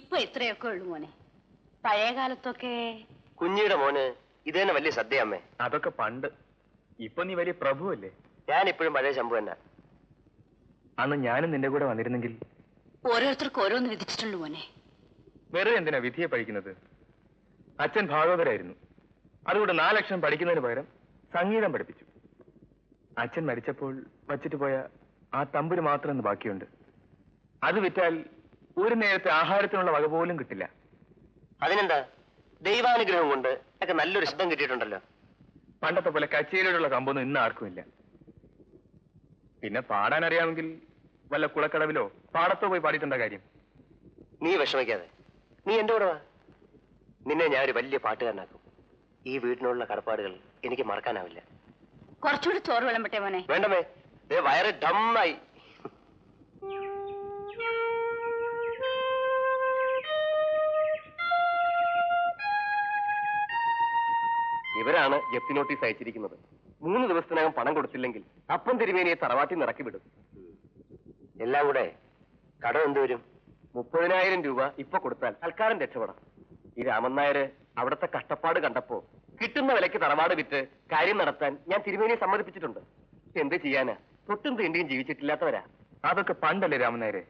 ഇപ്പൊ ഇത്രയൊക്കെ ഉള്ളു മോനെ. പഴയ കാലത്തൊക്കെ കുഞ്ഞിയുടെ മോന് ഇതേനെ വലിയ സദ്യ അമ്മേ. അതൊക്കെ പണ്ട്. ഇപ്പൊ നീ വലിയ പ്രഭുവല്ലേ. ഞാൻ ഇപ്പോഴും പഴയ ശംഭു തന്നെ. അന്ന് ഞാനും നിന്റെ കൂടെ വന്നിരുന്നെങ്കിൽ. ഓരോരുത്തർക്ക് ഓരോന്ന് വിധിച്ചിട്ടുണ്ട് മോനെ. വെറുതെ എന്തിനാ വിധിയെ പഠിക്കുന്നത്? അച്ഛൻ ഭാഗവതരായിരുന്നു. അതുകൊണ്ട് 4 ലക്ഷം പഠിക്കുന്നതിന് പകരം സംഗീതം പഠിപ്പിച്ചു. അച്ഛൻ മരിച്ചപ്പോൾ വച്ചിട്ട് പോയ ആ തമ്പുരു മാത്രം ഇന്ന് ബാക്കിയുണ്ട്. അത് വിറ്റാൽ ഒരു നേരത്തെ ആഹാരത്തിനുള്ള വക പോലും കിട്ടില്ല. അതിനെന്താ, ദൈവാനുഗ്രഹം കൊണ്ട് ഒക്കെ നല്ലൊരു ശബ്ദം കിട്ടിയിട്ടുണ്ടല്ലോ. പണ്ടത്തെ പോലെ കച്ചേരിയോടുള്ള കമ്പൊന്നും ഇന്ന് ആർക്കുമില്ല. പിന്നെ പാടാൻ അറിയാമെങ്കിൽ വല്ല കുളക്കടവിലോ പാടത്തോ പോയി പാടിയിട്ടുണ്ട കാര്യം. നീ വിഷമിക്കാതെ, നീ എന്റെ കൂടെ വാ. നിന്നെ ഞാൻ ഒരു വലിയ പാട്ടുകാരനാക്കും. ഈ വീടിനുള്ള കടപ്പാടുകൾ എനിക്ക് മറക്കാനാവില്ല. കുറച്ചുകൂടി ചോറ് വിളമ്പട്ടെ മോനെ? വേണ്ടമേ, വയറ് ഡമ്മായി. ഇവരാണ് ജപ്തി നോട്ടീസ് അയച്ചിരിക്കുന്നത്. 3 ദിവസത്തിനകം പണം കൊടുത്തില്ലെങ്കിൽ അപ്പം തിരുമേനിയെ തറവാട്ടി നിറക്കി വിടും. എല്ലാം കൂടെ കടം എന്ത് വരും? 30,000 രൂപ ഇപ്പൊ കൊടുത്താൽ തൽക്കാലം രക്ഷപ്പെടാം. ഈ രാമൻ നായര് അവിടുത്തെ കഷ്ടപ്പാട് കണ്ടപ്പോ കിട്ടുന്ന വിലയ്ക്ക് തറവാട് വിറ്റ് കാര്യം നടത്താൻ ഞാൻ തിരുമേനിയെ സമ്മതിപ്പിച്ചിട്ടുണ്ട്. എന്ത് ചെയ്യാനാ, തൊട്ടും തീണ്ടിയും ജീവിച്ചിട്ടില്ലാത്തവരാ. അതൊക്കെ പണ്ടല്ലേ രാമൻ നായരെ.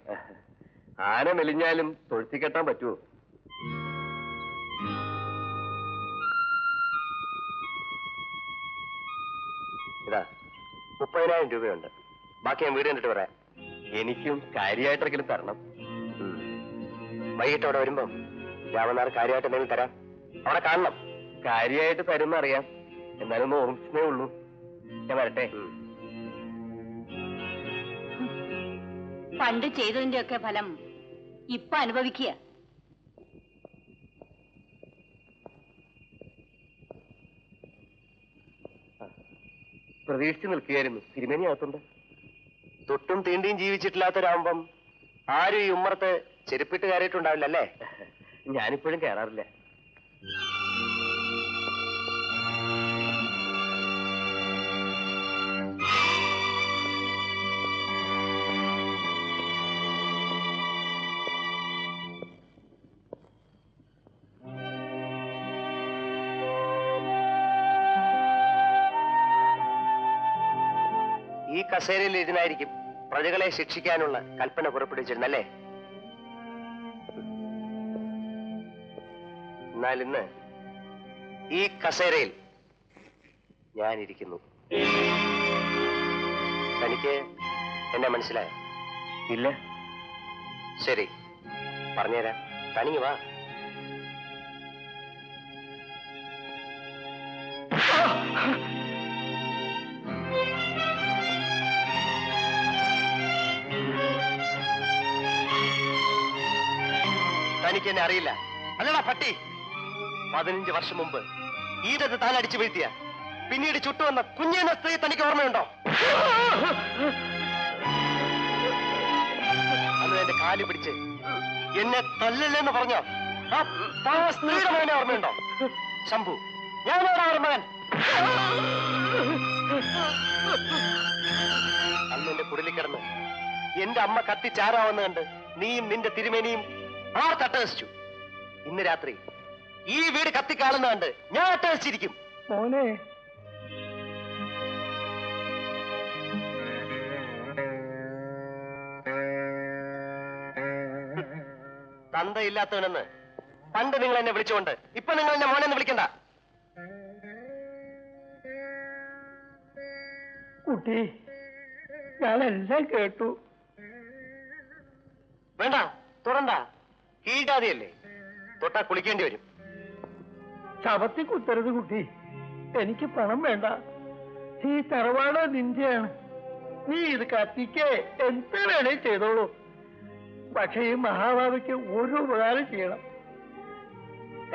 ആന മെലിഞ്ഞാലും തൊഴുത്തിക്കെട്ടാൻ പറ്റുമോ? ഇതാ 30,000 രൂപയുണ്ട്. ബാക്കി ഞാൻ വീട് കണ്ടിട്ട് പറയാം. എനിക്കും കാര്യമായിട്ടെങ്കിലും തരണം. വൈകിട്ട് അവിടെ വരുമ്പം രാമനാർ കാര്യമായിട്ട് എന്തെങ്കിലും തരാം. അവിടെ കാണണം. കാര്യമായിട്ട് തരുന്ന അറിയാം, എന്നാലും ഒന്ന് ഓർമ്മിച്ചേ ഉള്ളൂ. ഞാൻ വരട്ടെ. പണ്ട് ചെയ്തതിന്റെ ഒക്കെ ഫലം ഇപ്പൊ അനുഭവിക്കുക. പ്രതീക്ഷിച്ചു നിൽക്കുകയായിരുന്നു. തിരുമേനി അകത്തുണ്ട്. തൊട്ടും തീണ്ടിയും ജീവിച്ചിട്ടില്ലാത്തൊരാകുമ്പം ആരും ഈ ഉമ്മറത്ത് ചെരുപ്പിട്ട് കയറിയിട്ടുണ്ടാവില്ല അല്ലേ? ഞാനിപ്പോഴും കയറാറില്ല. ഈ കസേരയിൽ ഇരുന്നായിരിക്കും പ്രജകളെ ശിക്ഷിക്കാനുള്ള കൽപ്പന പുറപ്പെടുവിച്ചിരുന്നല്ലേ? എന്നാൽ ഇന്ന് ഈ കസേരയിൽ ഞാനിരിക്കുന്നു. തനിക്ക് എന്നെ മനസ്സിലായോ? ഇല്ല. ശരി, പറഞ്ഞുതരാം. തനിങ്ങ് വാ. തനിക്ക് എന്നെ അറിയില്ല അല്ലടാ പട്ടി. 15 വർഷം മുമ്പ് ഈടത്ത് താൻ അടിച്ചു വീഴ്ത്തിയ പിന്നീട് ചുട്ടുവന്ന കുഞ്ഞെന്ന സ്ത്രീ തനിക്ക് ഓർമ്മയുണ്ടോ? അന്ന് എന്റെ കാല് പിടിച്ച് എന്നെ തല്ലല്ലെന്ന് പറഞ്ഞോ ആ സ്ത്രീയുടെ മകനെ ഓർമ്മയുണ്ടോ? ശംഭു, ഞാനാണ് അവരുടെ മകൻ. അന്ന് എന്റെ കുടിലിൽ കിടന്ന് എന്റെ അമ്മ കത്തിച്ചാരാവെന്ന് കണ്ട് നീയും നിന്റെ തിരുമേനിയും തട്ടഹസിച്ചു. ഇന്ന് രാത്രി ഈ വീട് കത്തിക്കാളുന്ന കണ്ട് ഞാൻ അട്ടഹസിച്ചിരിക്കും. മോനെ, തന്തയില്ലാത്തവനെന്ന് പണ്ട് നിങ്ങൾ എന്നെ വിളിച്ചുകൊണ്ട് ഇപ്പൊ നിങ്ങൾ എന്നെ മോനെന്ന് വിളിക്കണ്ട. കുട്ടി, ഞാനെല്ലാം കേട്ടു. വേണ്ട, തുടണ്ട. കീഴാതിയല്ലേ, തൊട്ടാ കുളിക്കേണ്ടി വരും. ശവത്തിൽ കുത്തരുത് കുട്ടി. എനിക്ക് പണം വേണ്ട. ഈ തറവാട് നിന്റെയാണ്. നീ ഇത് കത്തിക്കേ എന്ത് വേണേ ചെയ്തോളൂ. പക്ഷെ ഈ മഹാഭാവിക്ക് ഒരു ഉപകാരം ചെയ്യണം.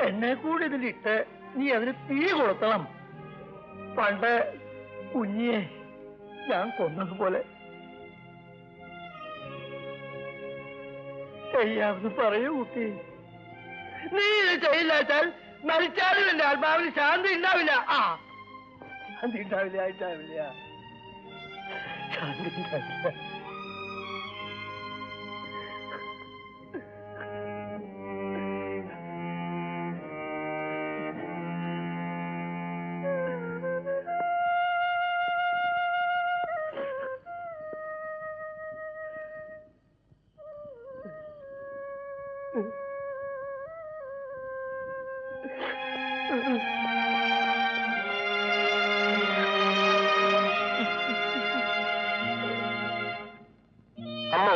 എന്നെ കൂടി ഇതിലിട്ട് നീ അതിന് തീ കൊളുത്തണം. പണ്ട് കുഞ്ഞിയെ ഞാൻ കൊന്നതുപോലെ ചെയ്യാമെന്ന് പറയൂ കുട്ടി. നീ ഇത് ചെയ്യില്ലാച്ചാൽ മരിച്ചാലും എന്റെ ആത്മാവിന് ശാന്തി ഉണ്ടാവില്ല. ശാന്തി ഉണ്ടാവില്ല. ശാന്തി ഉണ്ടാവില്ല. അമ്മ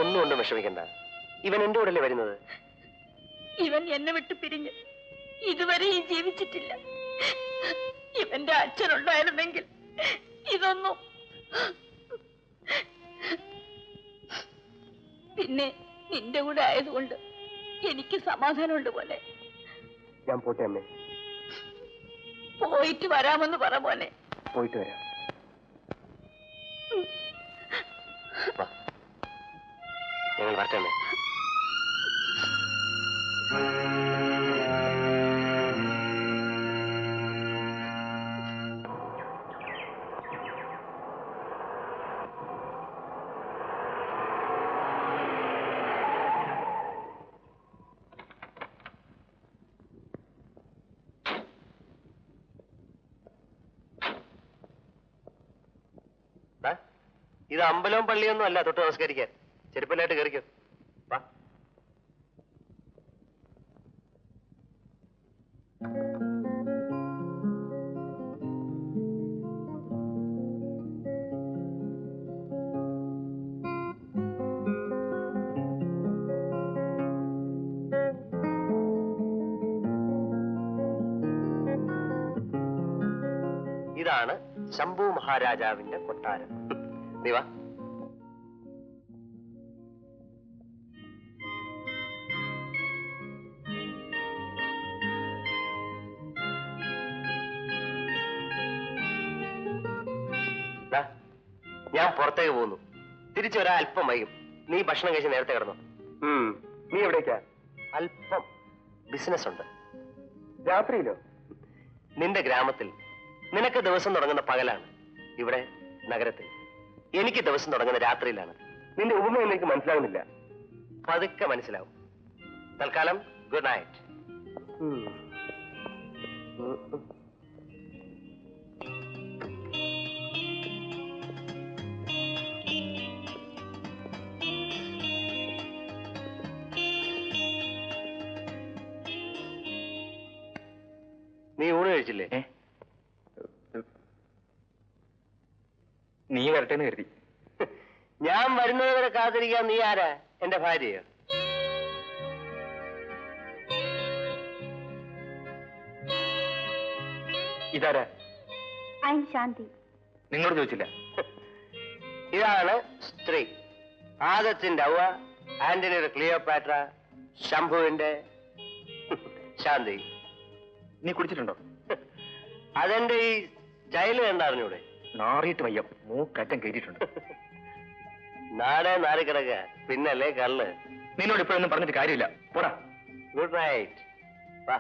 ഒന്നും കൊണ്ടും വിഷമിക്കണ്ട. ഇവൻ എന്റെ കൂടെ വരുന്നത്. ഇവൻ എന്നെ വിട്ട് പിരിഞ്ഞ് ഇതുവരെയും ജീവിച്ചിട്ടില്ല. ഇവന്റെ അച്ഛനുണ്ടായിരുന്നെങ്കിൽ ഇതൊന്നും. പിന്നെ നിന്റെ കൂടെ ആയതുകൊണ്ട് എനിക്ക് സമാധാനമുണ്ട് പോലെ. ഞാൻ പോട്ടെ അമ്മേ. പോയിട്ട് വരാമെന്ന് പറ പോലെ. പോയിട്ട് വരാം. ഞങ്ങൾ വരട്ടെ അമ്മേ. ഇത് അമ്പലവും പള്ളിയൊന്നും അല്ല തൊട്ട് നമസ്കരിക്കാൻ. ചെരുപ്പല്ലായിട്ട് കയറിക്കോ. വാ. ഇതാണ് ശംഭു മഹാരാജാവിന്റെ കൊട്ടാരം. നീ വാ. ഞാൻ പുറത്തേക്ക് പോകുന്നു. തിരിച്ചു വരാൻ അല്പം വൈകും. നീ ഭക്ഷണം കഴിച്ച് നേരത്തെ കിടന്നു. നീ എവിടേക്കാ? അല്പം ബിസിനസ് ഉണ്ട്. രാത്രിയിലോ? നിന്റെ ഗ്രാമത്തിൽ നിനക്ക് ദിവസം തുടങ്ങുന്ന പകലാണ്. ഇവിടെ നഗരത്തിൽ എനിക്ക് ദിവസം തുടങ്ങുന്ന രാത്രിയിലാണ്. നിന്റെ ഉപമ എനിക്ക് മനസ്സിലാവുന്നില്ല. പതുക്കെ മനസ്സിലാവും. തൽക്കാലം ഗുഡ് നൈറ്റ്. നീ ഊണ് കഴിച്ചില്ലേ? നീ വരട്ടെന്ന് കരുതി. ഞാൻ വരുന്നത് വരെ കാത്തിരിക്കാൻ നീ ആരാ? എന്റെ ഭാര്യയോ? ഇതാരാ? ശാന്തി. നിങ്ങളോട് ചോദിച്ചില്ല? ഇതാണ് സ്ത്രീ. ആദത്തിന്റെ അവ, ആന്റണിയുടെ ക്ലിയോപാട്ര, ശംഭുവിന്റെ ശാന്തി. നീ കുടിച്ചിട്ടുണ്ടോ? അതെന്റെ ഈ സ്റ്റൈല് കണ്ടറിഞ്ഞൂടെ? നാറിയിട്ട് വയ്യ. മൂക്കറ്റം കയറ്റിയിട്ടുണ്ട്. നാടേ നാറിക്കിടക്ക. പിന്നല്ലേ കള്ള്. നിന്നോട് ഇപ്പോഴൊന്നും പറഞ്ഞിട്ട് കാര്യമില്ല. പോടാ. Good night. വാ.